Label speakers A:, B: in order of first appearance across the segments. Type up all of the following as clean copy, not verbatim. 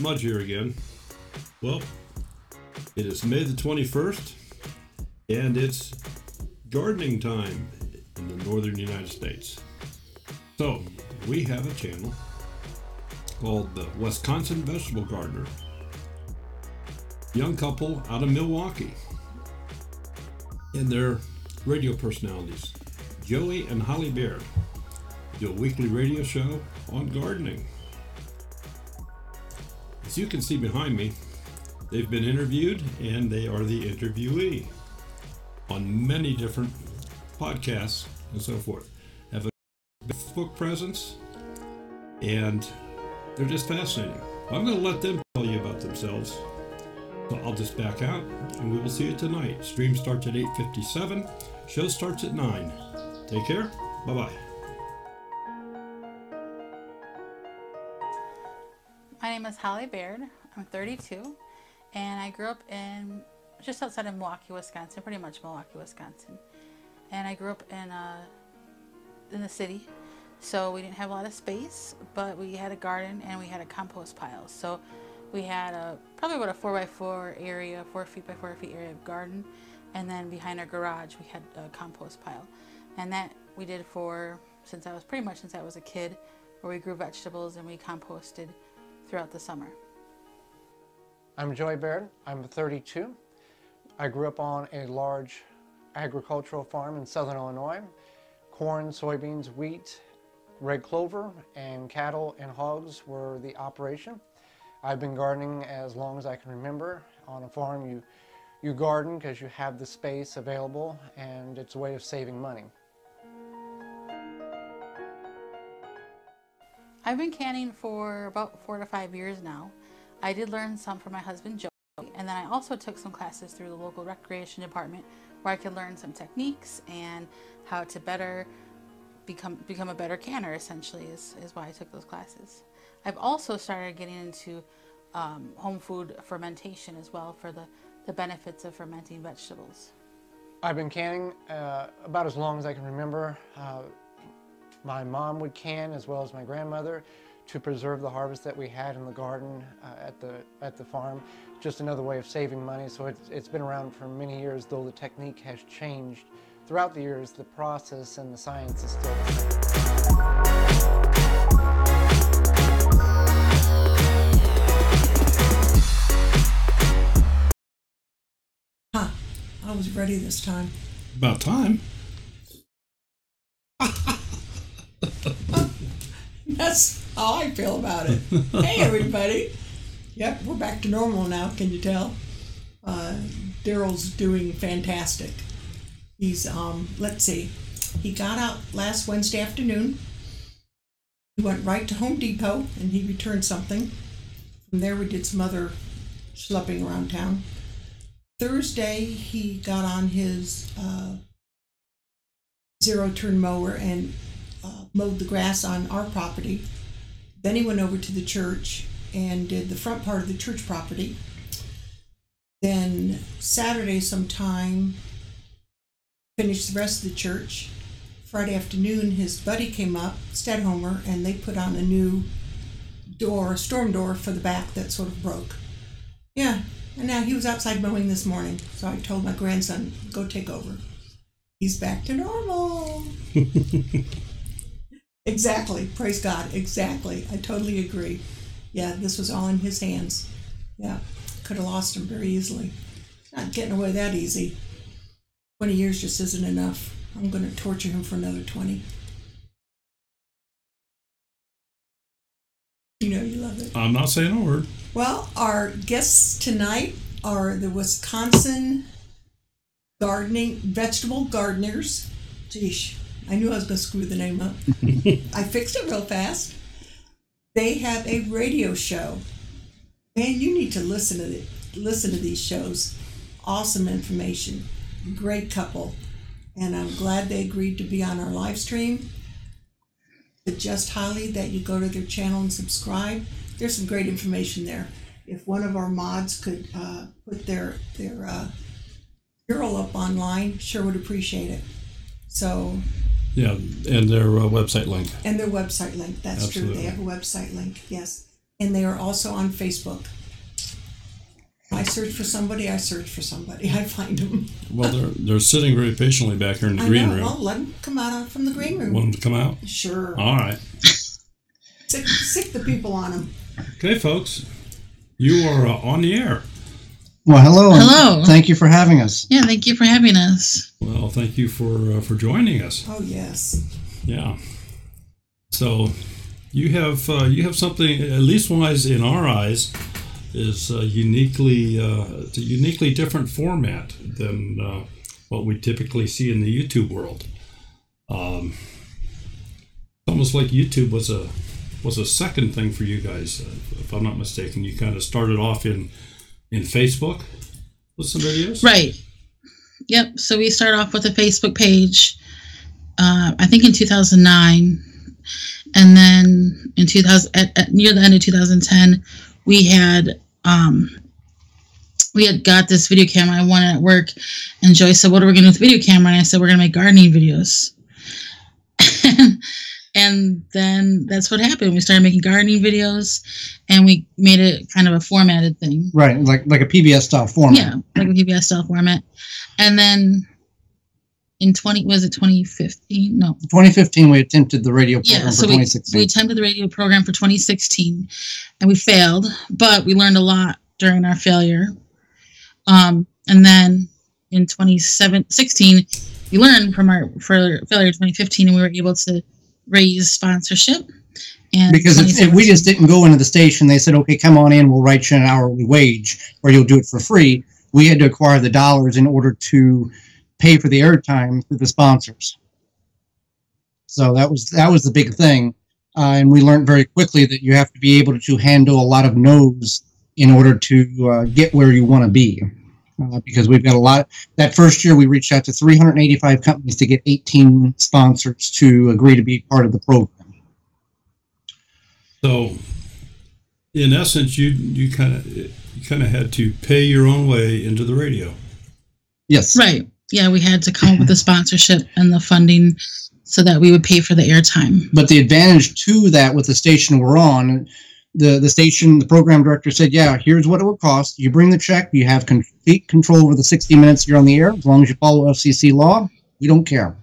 A: Smudge here again. Well, it is May the 21st, and it's gardening time in the northern United States. So, we have a channel called the Wisconsin Vegetable Gardener. Young couple out of Milwaukee. And they're radio personalities, Joey and Holly Baird, do a weekly radio show on gardening. As you can see behind me, they've been interviewed and they are the interviewee on many different podcasts and so forth. Have a book presence and they're just fascinating. I'm going to let them tell you about themselves. So I'll just back out and we will see you tonight. Stream starts at 8:57. Show starts at 9. Take care. Bye-bye.
B: My name is Holly Baird. I'm 32 and I grew up in just outside of Milwaukee, Wisconsin, pretty much Milwaukee, Wisconsin. And I grew up in the city, so we didn't have a lot of space, but we had a garden and we had a compost pile. So we had probably about a 4x4 area, 4 feet by 4 feet area of garden, and then behind our garage we had a compost pile. And that we did since I was a kid, where we grew vegetables and we composted throughout the summer.
C: I'm Joey Baird. I'm 32. I grew up on a large agricultural farm in southern Illinois. Corn, soybeans, wheat, red clover, and cattle and hogs were the operation. I've been gardening as long as I can remember. On a farm, you garden because you have the space available, and it's a way of saving money.
B: I've been canning for about 4 to 5 years now. I did learn some from my husband Joey, and then I also took some classes through the local recreation department where I could learn some techniques and how to better become a better canner, essentially, is why I took those classes. I've also started getting into home food fermentation as well, for the benefits of fermenting vegetables.
C: I've been canning about as long as I can remember. My mom would can, as well as my grandmother, to preserve the harvest that we had in the garden at the farm. Just another way of saving money. So it's been around for many years, though the technique has changed throughout the years. The process and the science is still the same.
D: I was ready this time.
A: About time.
D: That's how I feel about it. Hey, everybody. Yep, we're back to normal now, can you tell? Daryl's doing fantastic. He's, let's see, he got out last Wednesday afternoon. He went right to Home Depot and he returned something. From there, we did some other schlepping around town. Thursday, he got on his zero-turn mower and mowed the grass on our property. Then he went over to the church and did the front part of the church property. Then Saturday sometime, finished the rest of the church. Friday afternoon, his buddy came up, Stedhomer, and they put on a new door, storm door for the back that sort of broke. Yeah, and now he was outside mowing this morning, so I told my grandson, go take over. He's back to normal. Exactly. Praise God. Exactly. I totally agree. Yeah, this was all in his hands. Yeah, could have lost him very easily. Not getting away that easy. 20 years just isn't enough. I'm going to torture him for another 20. You know you love it.
A: I'm not saying a word.
D: Well, our guests tonight are the Wisconsin vegetable gardeners. Geesh. I knew I was going to screw the name up. I fixed it real fast. They have a radio show. Man, you need to listen to these shows. Awesome information. Great couple. And I'm glad they agreed to be on our live stream. Suggest highly that you go to their channel and subscribe. There's some great information there. If one of our mods could put their URL up online, sure would appreciate it. So
A: yeah, and their website link.
D: And their website link, that's
A: Absolutely.
D: True. They have a website link, yes. and they are also on Facebook. I search for somebody, I find them.
A: Well, they're sitting very patiently back here in the green room.
D: Well, let them come out from the green room.
A: Want them to come out?
D: Sure.
A: All right.
D: Sick the people on them.
A: Okay, folks. You are on the air.
E: Well, hello.
F: Hello.
E: Thank you for having us.
F: Yeah, thank you for having us.
A: Well, thank you for joining us.
D: Oh, yes.
A: Yeah. So you have something, at least wise in our eyes, is it's a uniquely different format than what we typically see in the YouTube world. It's almost like YouTube was a second thing for you guys, if I'm not mistaken. You kind of started off in Facebook with some videos,
F: right? Yep. So we started off with a Facebook page, I think in 2009, and then in 2000, near the end of 2010, we had got this video camera I wanted at work, and Joy said, "What are we going to do with the video camera?" And I said, "We're going to make gardening videos." And then that's what happened. We started making gardening videos, and we made it kind of a formatted thing.
E: Right, like a PBS style format.
F: Yeah, like a PBS style format. And then in 2015? No.
E: 2015, we attempted the radio program
F: Yeah, so
E: for 2016.
F: we attempted the radio program for 2016, and we failed, but we learned a lot during our failure. And then in 2016, we learned from our failure in 2015, and we were able to raise sponsorship. And
E: because if we just didn't go into the station, they said, okay, come on in, we'll write you an hourly wage, or you'll do it for free. We had to acquire the dollars in order to pay for the airtime through the sponsors. So that was the big thing. And we learned very quickly that you have to be able to handle a lot of no's in order to get where you want to be. Because we've got a lot. That first year, we reached out to 385 companies to get 18 sponsors to agree to be part of the program.
A: So, in essence, you kind of had to pay your own way into the radio.
E: Yes.
F: Right. Yeah, we had to come up with the sponsorship and the funding so that we would pay for the airtime.
E: But the advantage to that with the station we're on, the program director said, yeah, here's what it will cost. You bring the check. You have complete control over the 60 minutes you're on the air. As long as you follow FCC law, we don't care.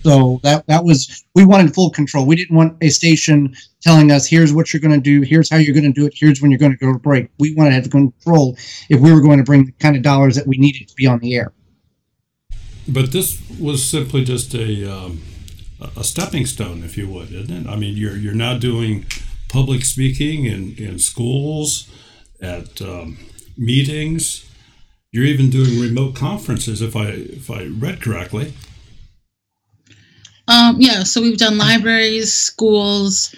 E: So that was, we wanted full control. We didn't want a station telling us, here's what you're going to do. Here's how you're going to do it. Here's when you're going to go to break. We wanted to have control if we were going to bring the kind of dollars that we needed to be on the air.
A: But this was simply just a stepping stone, if you would, isn't it? I mean, you're now doing public speaking in schools, at meetings. You're even doing remote conferences, if I read correctly.
F: Yeah, so we've done libraries, schools,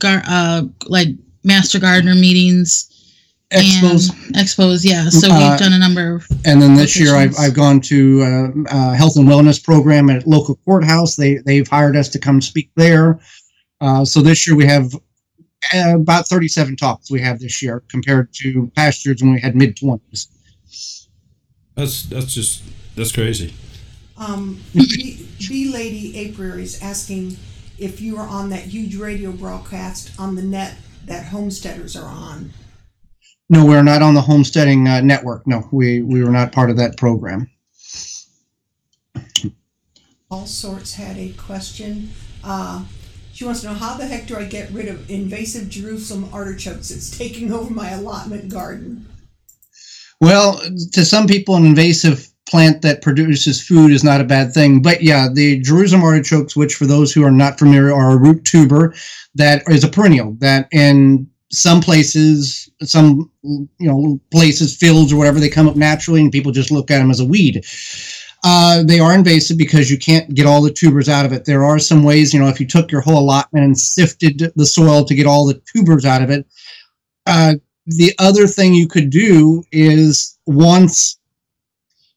F: like master gardener meetings. Expos, yeah. So we've done a number of.
E: And then this year, I've gone to health and wellness program at local courthouse. They've hired us to come speak there. So this year we have about 37 talks we have this year compared to past years when we had mid-20s.
A: That's crazy.
D: B Lady April is asking if you are on that huge radio broadcast on the net that homesteaders are on.
E: No, we're not on the homesteading network. No, we were not part of that program.
D: All Sorts had a question. She wants to know, how the heck do I get rid of invasive Jerusalem artichokes? It's taking over my allotment garden.
E: Well, to some people, an invasive plant that produces food is not a bad thing. But yeah, the Jerusalem artichokes, which for those who are not familiar, are a root tuber that is a perennial that in some places, places, fields or whatever, they come up naturally and people just look at them as a weed. They are invasive because you can't get all the tubers out of it. There are some ways, if you took your whole allotment and sifted the soil to get all the tubers out of it. The other thing you could do is once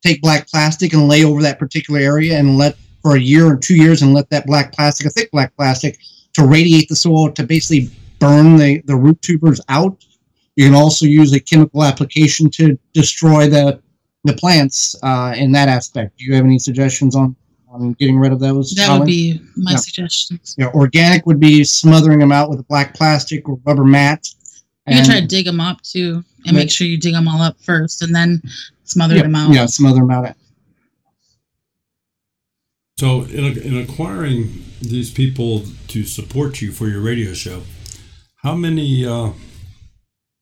E: take black plastic and lay over that particular area and let for a year or 2 years and let that black plastic, a thick black plastic, to radiate the soil to basically burn the root tubers out. You can also use a chemical application to destroy the plants in that aspect. Do you have any suggestions on getting rid of those?
F: That would be my suggestions.
E: Yeah, organic would be smothering them out with a black plastic or rubber mat
F: You can try to dig them up too, and make sure you dig them all up first, and then smother them out.
E: Yeah, smother them out.
A: So, in acquiring these people to support you for your radio show, how many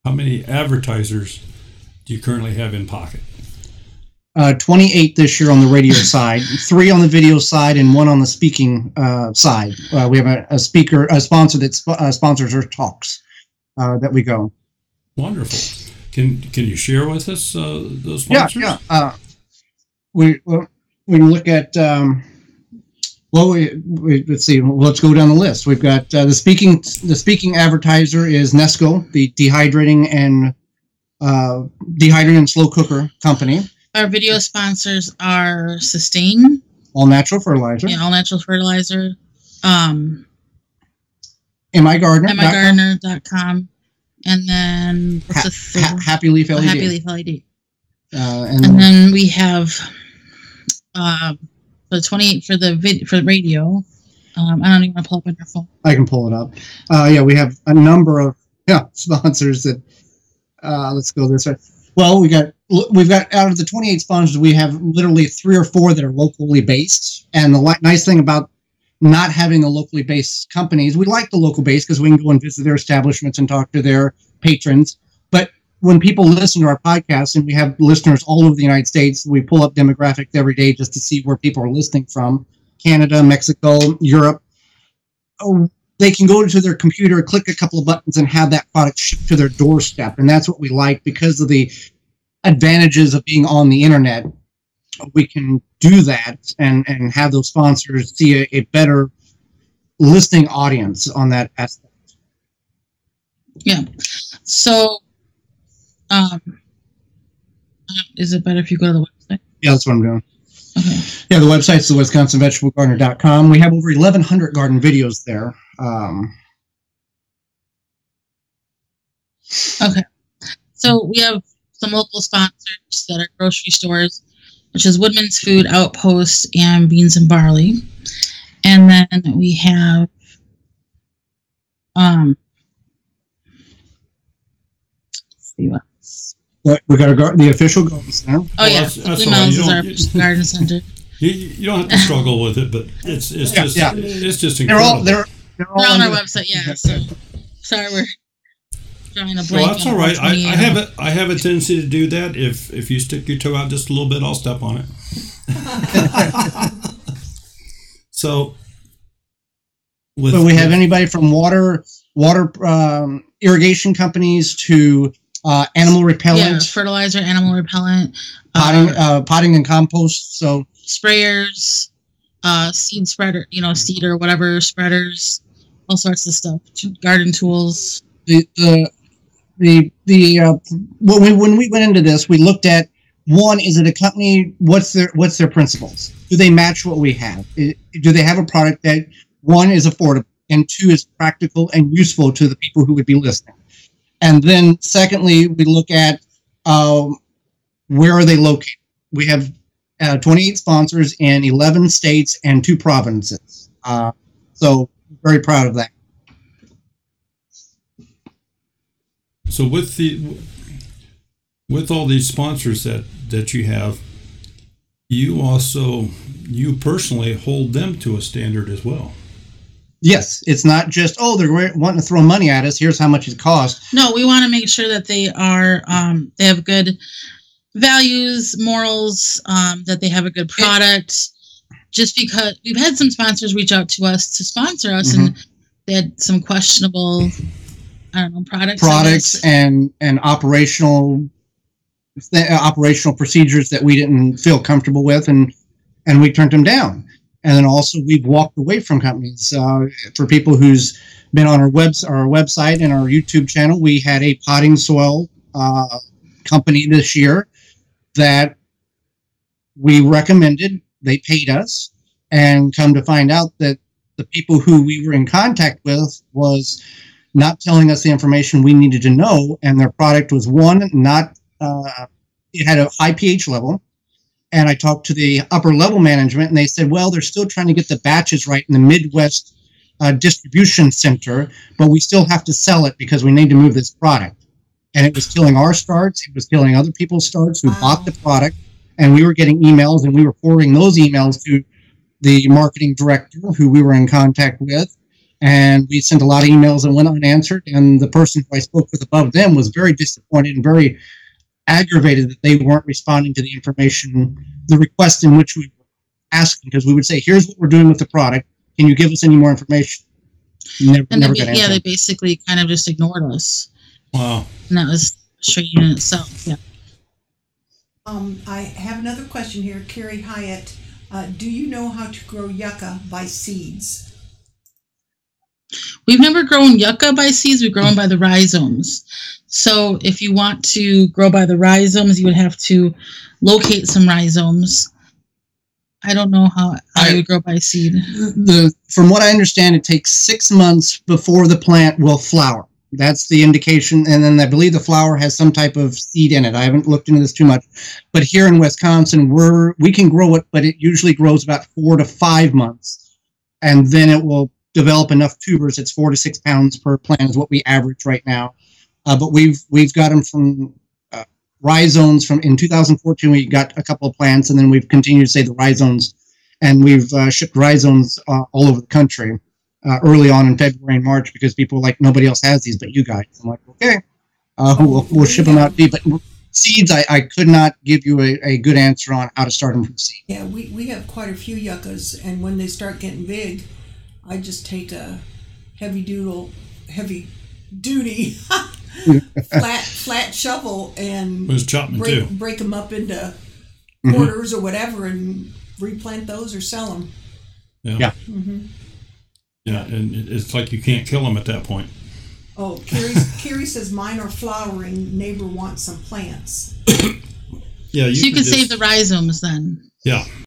A: advertisers do you currently have in pocket?
E: 28 this year on the radio side, 3 on the video side, and 1 on the speaking side. We have a sponsor that sponsors our talks that we go.
A: Wonderful. Can you share with us those sponsors?
E: Yeah. We look at. Let's see. Let's go down the list. We've got the speaking advertiser is Nesco, the dehydrating and slow cooker company.
F: Our video sponsors are Sustain,
E: All Natural Fertilizer.
F: Yeah, All Natural Fertilizer.
E: MIGardener.com.
F: And then what's the third?
E: Happy Leaf LED.
F: Happy Leaf LED.
E: And
F: then we have the 28 for the radio. I don't even want to pull up on your phone.
E: I can pull it up. We have a number of sponsors that. Let's go this way. Well, we've got out of the 28 sponsors, we have literally 3 or 4 that are locally based. And the nice thing about not having a locally based companies, we like the local base because we can go and visit their establishments and talk to their patrons. But when people listen to our podcast, and we have listeners all over the United States, we pull up demographics every day just to see where people are listening from. Canada, Mexico, Europe. They can go to their computer, click a couple of buttons, and have that product shipped to their doorstep. And that's what we like because of the advantages of being on the internet. We can do that and have those sponsors see a better listening audience on that aspect.
F: Yeah. So, is it better if you go to the website?
E: Yeah, that's what I'm doing.
F: Okay.
E: Yeah, the website's the WisconsinVegetableGardener.com. We have over 1,100 garden videos there.
F: Okay. So we have some local sponsors that are grocery stores, which is Woodman's Food, Outpost, and Beans and Barley. And then we have let's see what else.
E: We got the official garden center.
F: Oh yeah, that's Miles is our garden center.
A: You don't have to struggle with it, but it's just incredible.
E: They're all
F: on our website. Yeah. So sorry, we're drawing a blank.
A: Well, that's all right. I have a tendency to do that. If you stick your toe out just a little bit, I'll step on it. So,
E: but we have anybody from water irrigation companies to animal repellent,
F: fertilizer, animal repellent,
E: potting and compost. So
F: sprayers, seed spreader, seed or whatever spreaders, all sorts of stuff. Garden tools.
E: When we went into this, we looked at, one, is it a company? What's their principles? Do they match what we have? Do they have a product that, one, is affordable, and 2, is practical and useful to the people who would be listening? And then, secondly, we look at where are they located? We have 28 sponsors in 11 states and 2 provinces. So, very proud of that.
A: So, with all these sponsors that you have, you personally hold them to a standard as well.
E: Yes, it's not just, they're wanting to throw money at us, here's how much it costs.
F: No, we want to make sure that they are, they have good values, morals, that they have a good product. Just because we've had some sponsors reach out to us to sponsor us, and they had some questionable, products
E: and operational procedures that we didn't feel comfortable with, and we turned them down. And then also we've walked away from companies. For people who's been on our website and our YouTube channel, we had a potting soil company this year that we recommended. They paid us, and come to find out that the people who we were in contact with was not telling us the information we needed to know, and their product was it had a high pH level. And I talked to the upper level management, and they said, well, they're still trying to get the batches right in the Midwest distribution center, but we still have to sell it because we need to move this product. and it was killing our starts. It was killing other people's starts who bought the product, and we were getting emails, and we were forwarding those emails to the marketing director who we were in contact with, and we sent a lot of emails that went unanswered, and the person who I spoke with above them was very disappointed and very aggravated that they weren't responding to the information, the request in which we were asking, because we would say, here's what we're doing with the product. Can you give us any more information? Never got answered.
F: Yeah, they basically kind of just ignored us.
A: Wow.
F: And that was frustrating in itself. Yeah.
D: I have another question here. Carrie Hyatt, do you know how to grow yucca by seeds?
F: We've never grown yucca by seeds. We've grown by the rhizomes. So if you want to grow by the rhizomes, you would have to locate some rhizomes. I don't know how you would grow by seed.
E: From what I understand, it takes 6 months before the plant will flower. That's the indication. And then I believe the flower has some type of seed in it. I haven't looked into this too much. But here in Wisconsin, we can grow it, but it usually grows about 4 to 5 months. And then it will develop enough tubers. It's 4 to 6 pounds per plant is what we average right now. But we've got them from rhizomes from in 2014. We got a couple of plants, and then we've continued to say the rhizomes, and we've shipped rhizomes all over the country early on in February and March because people were like, nobody else has these but you guys. I'm like, okay, we'll ship them out. But seeds, I could not give you a good answer on how to start them from seed.
D: Yeah, we have quite a few yuccas, and when they start getting big, I just take a heavy duty flat shovel and break them up into quarters or whatever and replant those or sell them.
A: Yeah. Yeah, and it's like you can't kill them at that point.
D: Oh, Carrie says mine are flowering. Neighbor wants some plants.
A: Yeah,
F: you can save the rhizomes then.
A: Yeah,